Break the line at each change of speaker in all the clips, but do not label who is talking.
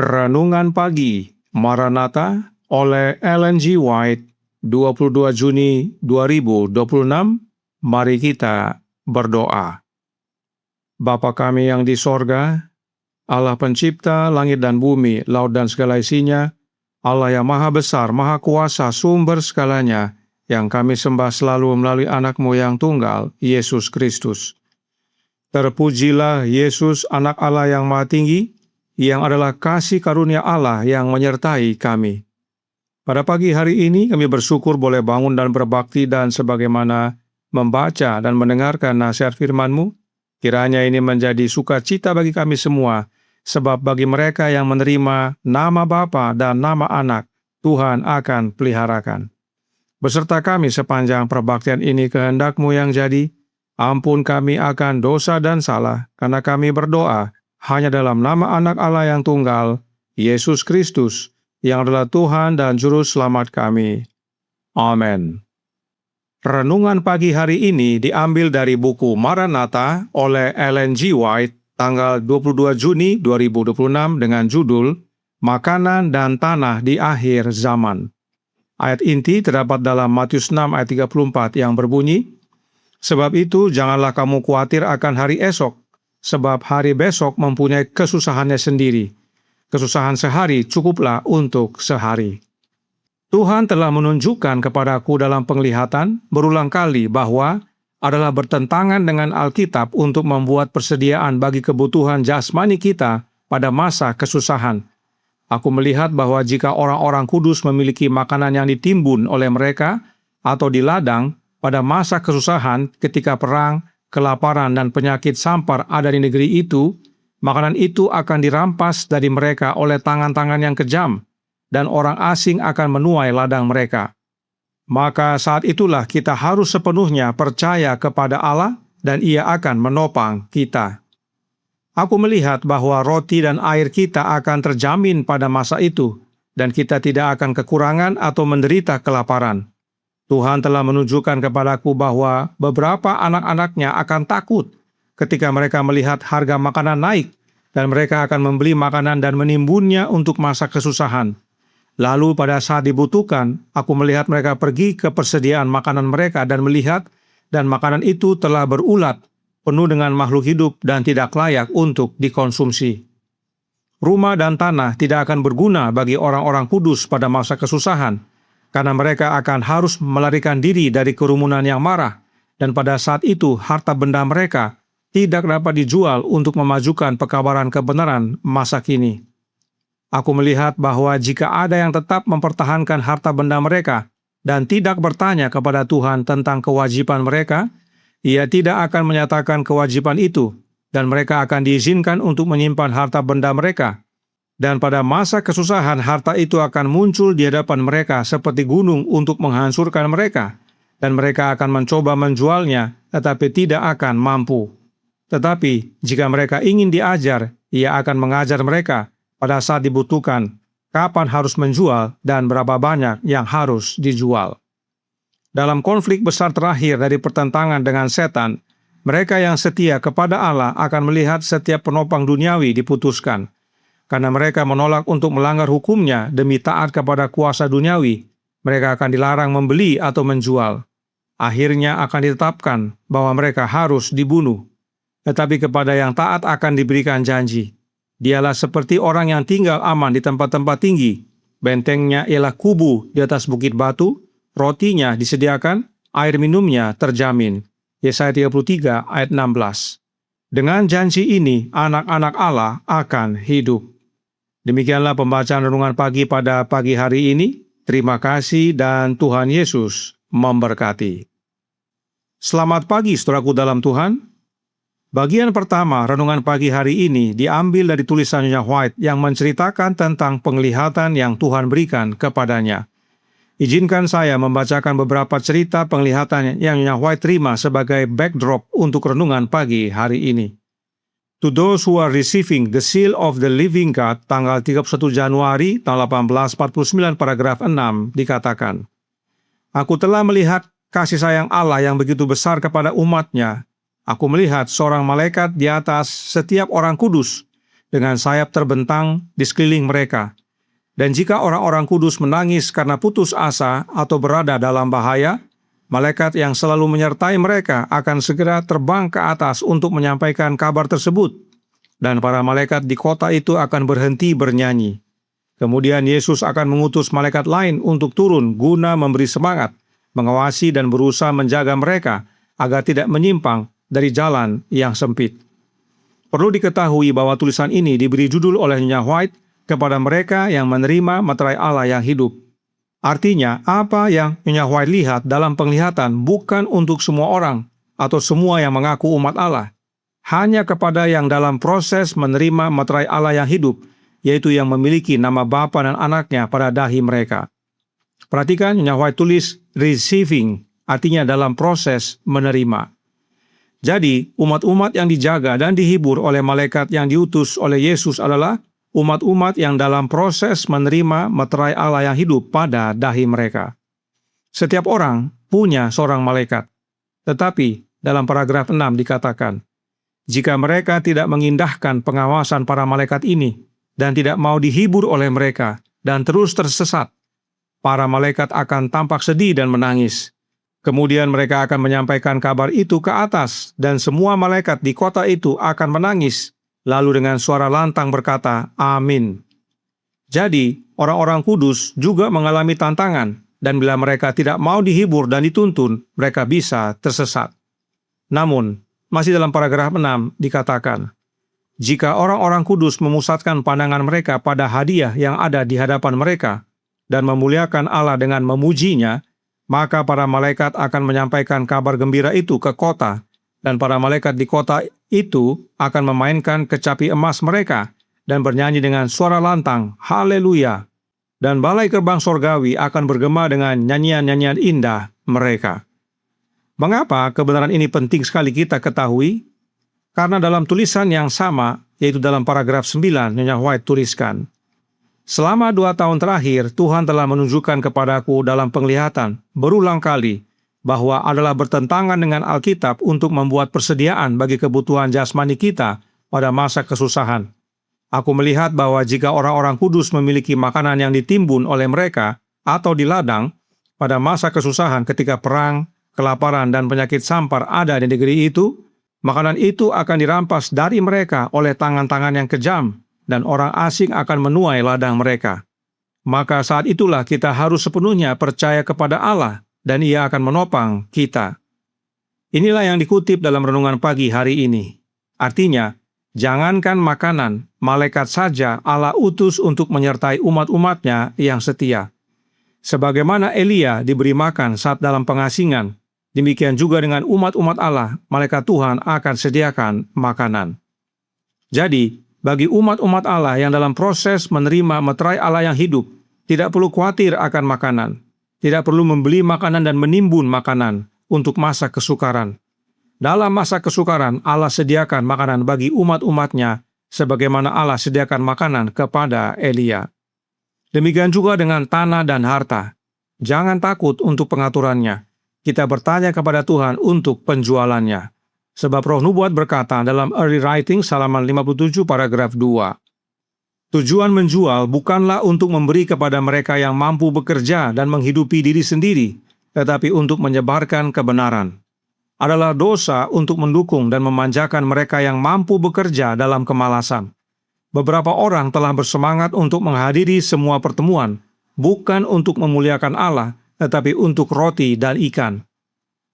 Renungan Pagi Maranatha oleh Ellen G. White, 22 Juni 2026. Mari kita berdoa. Bapa kami yang di sorga, Allah pencipta langit dan bumi, laut dan segala isinya, Allah yang maha besar, maha kuasa, sumber segalanya, yang kami sembah selalu melalui anak-Mu yang tunggal, Yesus Kristus. Terpujilah Yesus, anak Allah yang maha tinggi, yang adalah kasih karunia Allah yang menyertai kami. Pada pagi hari ini kami bersyukur boleh bangun dan berbakti dan sebagaimana membaca dan mendengarkan nasihat firman-Mu, kiranya ini menjadi sukacita bagi kami semua, sebab bagi mereka yang menerima nama Bapa dan nama Anak, Tuhan akan peliharakan. Beserta kami sepanjang perbaktian ini kehendak-Mu yang jadi, ampun kami akan dosa dan salah, karena kami berdoa hanya dalam nama Anak Allah yang tunggal, Yesus Kristus, yang adalah Tuhan dan Juru Selamat kami. Amin. Renungan pagi hari ini diambil dari buku Maranatha oleh Ellen G. White, tanggal 22 Juni 2026 dengan judul Makanan dan Tanah di Akhir Zaman. Ayat inti terdapat dalam Matius 6 ayat 34 yang berbunyi, "Sebab itu janganlah kamu khawatir akan hari esok, sebab hari besok mempunyai kesusahannya sendiri. Kesusahan sehari cukuplah untuk sehari." Tuhan telah menunjukkan kepadaku dalam penglihatan berulang kali bahwa adalah bertentangan dengan Alkitab untuk membuat persediaan bagi kebutuhan jasmani kita pada masa kesusahan. Aku melihat bahwa jika orang-orang kudus memiliki makanan yang ditimbun oleh mereka atau di ladang pada masa kesusahan ketika perang, kelaparan dan penyakit sampar ada di negeri itu, makanan itu akan dirampas dari mereka oleh tangan-tangan yang kejam, dan orang asing akan menuai ladang mereka. Maka saat itulah kita harus sepenuhnya percaya kepada Allah dan Ia akan menopang kita. Aku melihat bahwa roti dan air kita akan terjamin pada masa itu, dan kita tidak akan kekurangan atau menderita kelaparan. Tuhan telah menunjukkan kepadaku bahwa beberapa anak-anaknya akan takut ketika mereka melihat harga makanan naik, dan mereka akan membeli makanan dan menimbunnya untuk masa kesusahan. Lalu pada saat dibutuhkan, aku melihat mereka pergi ke persediaan makanan mereka dan melihat, dan makanan itu telah berulat, penuh dengan makhluk hidup dan tidak layak untuk dikonsumsi. Rumah dan tanah tidak akan berguna bagi orang-orang kudus pada masa kesusahan, karena mereka akan harus melarikan diri dari kerumunan yang marah, dan pada saat itu harta benda mereka tidak dapat dijual untuk memajukan pekabaran kebenaran masa kini. Aku melihat bahwa jika ada yang tetap mempertahankan harta benda mereka dan tidak bertanya kepada Tuhan tentang kewajiban mereka, Ia tidak akan menyatakan kewajiban itu, dan mereka akan diizinkan untuk menyimpan harta benda mereka. Dan pada masa kesusahan, harta itu akan muncul di hadapan mereka seperti gunung untuk menghancurkan mereka, dan mereka akan mencoba menjualnya, tetapi tidak akan mampu. Tetapi jika mereka ingin diajar, Ia akan mengajar mereka pada saat dibutuhkan, kapan harus menjual dan berapa banyak yang harus dijual. Dalam konflik besar terakhir dari pertentangan dengan setan, mereka yang setia kepada Allah akan melihat setiap penopang duniawi diputuskan. Karena mereka menolak untuk melanggar hukumnya demi taat kepada kuasa duniawi, mereka akan dilarang membeli atau menjual. Akhirnya akan ditetapkan bahwa mereka harus dibunuh. Tetapi kepada yang taat akan diberikan janji. Dialah seperti orang yang tinggal aman di tempat-tempat tinggi. Bentengnya ialah kubu di atas bukit batu, rotinya disediakan, air minumnya terjamin. Yesaya 33 ayat 16. Dengan janji ini, anak-anak Allah akan hidup. Demikianlah pembacaan renungan pagi pada pagi hari ini. Terima kasih dan Tuhan Yesus memberkati. Selamat pagi saudaraku dalam Tuhan. Bagian pertama renungan pagi hari ini diambil dari tulisan Nyonya White yang menceritakan tentang penglihatan yang Tuhan berikan kepadanya. Izinkan saya membacakan beberapa cerita penglihatan yang Nyonya White terima sebagai backdrop untuk renungan pagi hari ini. To those who are receiving the seal of the living God, tanggal 31 Januari tahun 1849 paragraf 6 dikatakan, "Aku telah melihat kasih sayang Allah yang begitu besar kepada umat-Nya. Aku melihat seorang malaikat di atas setiap orang kudus, dengan sayap terbentang di sekeliling mereka. Dan jika orang-orang kudus menangis karena putus asa atau berada dalam bahaya, malaikat yang selalu menyertai mereka akan segera terbang ke atas untuk menyampaikan kabar tersebut. Dan para malaikat di kota itu akan berhenti bernyanyi. Kemudian Yesus akan mengutus malaikat lain untuk turun guna memberi semangat, mengawasi dan berusaha menjaga mereka agar tidak menyimpang dari jalan yang sempit. Perlu diketahui bahwa tulisan ini diberi judul oleh Nyonya White kepada mereka yang menerima materai Allah yang hidup. Artinya, apa yang Nyonya White lihat dalam penglihatan bukan untuk semua orang atau semua yang mengaku umat Allah. Hanya kepada yang dalam proses menerima materai Allah yang hidup, yaitu yang memiliki nama Bapa dan Anaknya pada dahi mereka. Perhatikan, Nyonya White tulis receiving, artinya dalam proses menerima. Jadi, umat-umat yang dijaga dan dihibur oleh malaikat yang diutus oleh Yesus adalah umat-umat yang dalam proses menerima materai Allah yang hidup pada dahi mereka. Setiap orang punya seorang malaikat. Tetapi, dalam paragraf 6 dikatakan, jika mereka tidak mengindahkan pengawasan para malaikat ini dan tidak mau dihibur oleh mereka dan terus tersesat, para malaikat akan tampak sedih dan menangis. Kemudian mereka akan menyampaikan kabar itu ke atas dan semua malaikat di kota itu akan menangis. Lalu dengan suara lantang berkata, Amin. Jadi, orang-orang kudus juga mengalami tantangan, dan bila mereka tidak mau dihibur dan dituntun, mereka bisa tersesat. Namun, masih dalam paragraf 6 dikatakan, jika orang-orang kudus memusatkan pandangan mereka pada hadiah yang ada di hadapan mereka, dan memuliakan Allah dengan memujinya, maka para malaikat akan menyampaikan kabar gembira itu ke kota, dan para malaikat di kota itu akan memainkan kecapi emas mereka dan bernyanyi dengan suara lantang, Haleluya. Dan balai gerbang sorgawi akan bergema dengan nyanyian-nyanyian indah mereka. Mengapa kebenaran ini penting sekali kita ketahui? Karena dalam tulisan yang sama, yaitu dalam paragraf 9, Nyonya White tuliskan, selama 2 tahun terakhir, Tuhan telah menunjukkan kepadaku dalam penglihatan berulang kali bahwa adalah bertentangan dengan Alkitab untuk membuat persediaan bagi kebutuhan jasmani kita pada masa kesusahan. Aku melihat bahwa jika orang-orang kudus memiliki makanan yang ditimbun oleh mereka atau di ladang pada masa kesusahan ketika perang, kelaparan, dan penyakit sampar ada di negeri itu, makanan itu akan dirampas dari mereka oleh tangan-tangan yang kejam dan orang asing akan menuai ladang mereka. Maka saat itulah kita harus sepenuhnya percaya kepada Allah dan Ia akan menopang kita. Inilah yang dikutip dalam renungan pagi hari ini. Artinya, jangankan makanan, malaikat saja Allah utus untuk menyertai umat-umatnya yang setia. Sebagaimana Elia diberi makan saat dalam pengasingan, demikian juga dengan umat-umat Allah, malaikat Tuhan akan sediakan makanan. Jadi, bagi umat-umat Allah yang dalam proses menerima materai Allah yang hidup, tidak perlu khawatir akan makanan. Tidak perlu membeli makanan dan menimbun makanan untuk masa kesukaran. Dalam masa kesukaran, Allah sediakan makanan bagi umat-umatnya, sebagaimana Allah sediakan makanan kepada Elia. Demikian juga dengan tanah dan harta. Jangan takut untuk pengaturannya. Kita bertanya kepada Tuhan untuk penjualannya. Sebab Roh Nubuat berkata dalam Early Writing halaman 57 paragraf 2, tujuan menjual bukanlah untuk memberi kepada mereka yang mampu bekerja dan menghidupi diri sendiri, tetapi untuk menyebarkan kebenaran. Adalah dosa untuk mendukung dan memanjakan mereka yang mampu bekerja dalam kemalasan. Beberapa orang telah bersemangat untuk menghadiri semua pertemuan, bukan untuk memuliakan Allah, tetapi untuk roti dan ikan.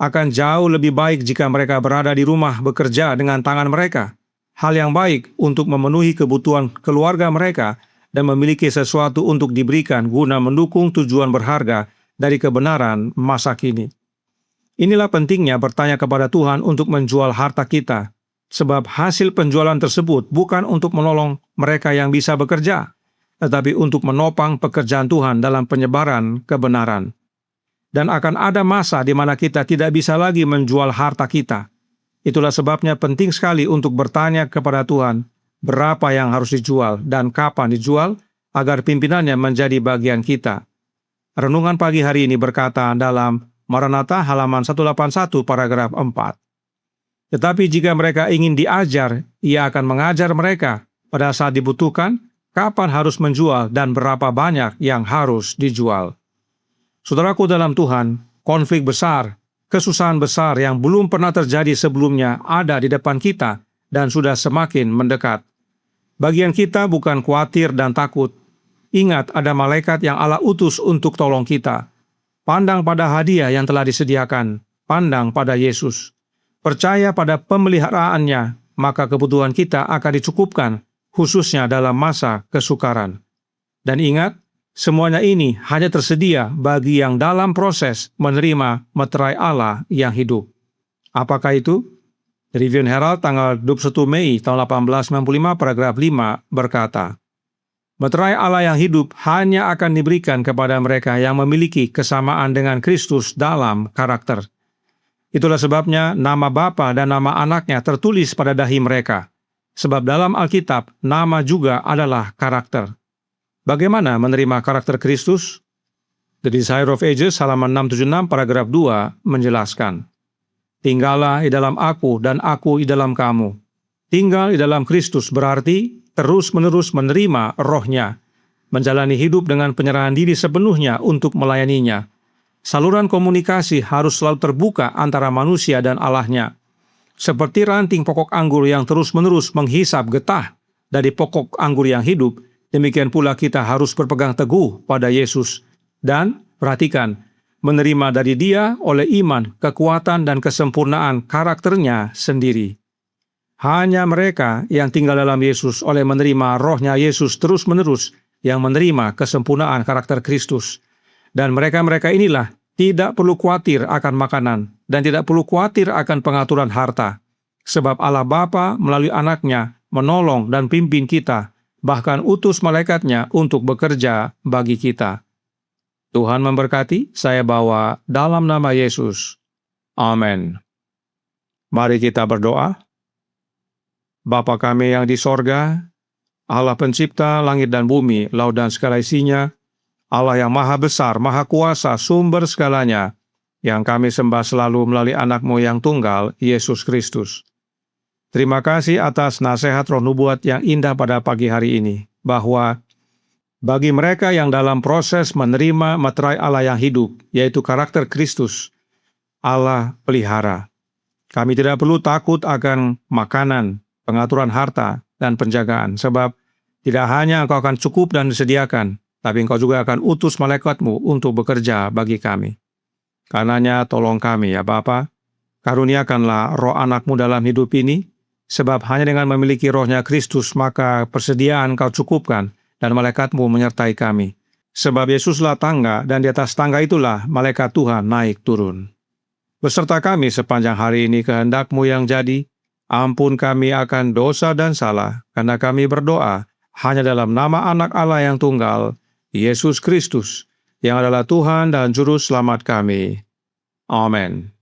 Akan jauh lebih baik jika mereka berada di rumah bekerja dengan tangan mereka. Hal yang baik untuk memenuhi kebutuhan keluarga mereka dan memiliki sesuatu untuk diberikan guna mendukung tujuan berharga dari kebenaran masa kini. Inilah pentingnya bertanya kepada Tuhan untuk menjual harta kita, sebab hasil penjualan tersebut bukan untuk menolong mereka yang bisa bekerja, tetapi untuk menopang pekerjaan Tuhan dalam penyebaran kebenaran. Dan akan ada masa di mana kita tidak bisa lagi menjual harta kita. Itulah sebabnya penting sekali untuk bertanya kepada Tuhan berapa yang harus dijual dan kapan dijual agar pimpinannya menjadi bagian kita. Renungan pagi hari ini berkata dalam Maranatha halaman 181 paragraf 4. Tetapi jika mereka ingin diajar, Ia akan mengajar mereka pada saat dibutuhkan, kapan harus menjual dan berapa banyak yang harus dijual. Saudaraku dalam Tuhan, konflik besar, kesusahan besar yang belum pernah terjadi sebelumnya ada di depan kita dan sudah semakin mendekat. Bagian kita bukan khawatir dan takut. Ingat, ada malaikat yang Allah utus untuk tolong kita. Pandang pada hadiah yang telah disediakan, pandang pada Yesus. Percaya pada pemeliharaannya, maka kebutuhan kita akan dicukupkan, khususnya dalam masa kesukaran. Dan ingat, semuanya ini hanya tersedia bagi yang dalam proses menerima meterai Allah yang hidup. Apakah itu? Tribune Herald tanggal 21 Mei tahun 1895 paragraf 5 berkata, meterai Allah yang hidup hanya akan diberikan kepada mereka yang memiliki kesamaan dengan Kristus dalam karakter. Itulah sebabnya nama Bapa dan nama anaknya tertulis pada dahi mereka. Sebab dalam Alkitab, nama juga adalah karakter. Bagaimana menerima karakter Kristus? The Desire of Ages halaman 676 paragraf 2 menjelaskan, tinggallah di dalam aku dan aku di dalam kamu. Tinggal di dalam Kristus berarti terus-menerus menerima rohnya, menjalani hidup dengan penyerahan diri sepenuhnya untuk melayaninya. Saluran komunikasi harus selalu terbuka antara manusia dan Allahnya. Seperti ranting pokok anggur yang terus-menerus menghisap getah dari pokok anggur yang hidup, demikian pula kita harus berpegang teguh pada Yesus. Dan, perhatikan, menerima dari Dia oleh iman, kekuatan, dan kesempurnaan karakternya sendiri. Hanya mereka yang tinggal dalam Yesus oleh menerima rohnya Yesus terus-menerus yang menerima kesempurnaan karakter Kristus. Dan mereka-mereka inilah tidak perlu khawatir akan makanan dan tidak perlu khawatir akan pengaturan harta. Sebab Allah Bapa melalui anaknya menolong dan pimpin kita, bahkan utus malaikatnya untuk bekerja bagi kita. Tuhan memberkati, saya bawa dalam nama Yesus. Amin. Mari kita berdoa. Bapa kami yang di sorga, Allah pencipta langit dan bumi, laut dan segala isinya, Allah yang maha besar, maha kuasa, sumber segalanya, yang kami sembah selalu melalui anak-Mu yang tunggal, Yesus Kristus. Terima kasih atas nasihat roh nubuat yang indah pada pagi hari ini, bahwa bagi mereka yang dalam proses menerima meterai Allah yang hidup, yaitu karakter Kristus, Allah pelihara. Kami tidak perlu takut akan makanan, pengaturan harta, dan penjagaan, sebab tidak hanya Engkau akan cukup dan disediakan, tapi Engkau juga akan utus malaikat-Mu untuk bekerja bagi kami. Karenanya tolong kami ya Bapa, karuniakanlah roh anak-Mu dalam hidup ini, sebab hanya dengan memiliki rohnya Kristus maka persediaan Kau cukupkan dan malaikat-Mu menyertai kami. Sebab Yesuslah tangga dan di atas tangga itulah malaikat Tuhan naik turun. Beserta kami sepanjang hari ini kehendak-Mu yang jadi, ampun kami akan dosa dan salah, karena kami berdoa hanya dalam nama anak Allah yang tunggal, Yesus Kristus, yang adalah Tuhan dan Juru Selamat kami. Amin.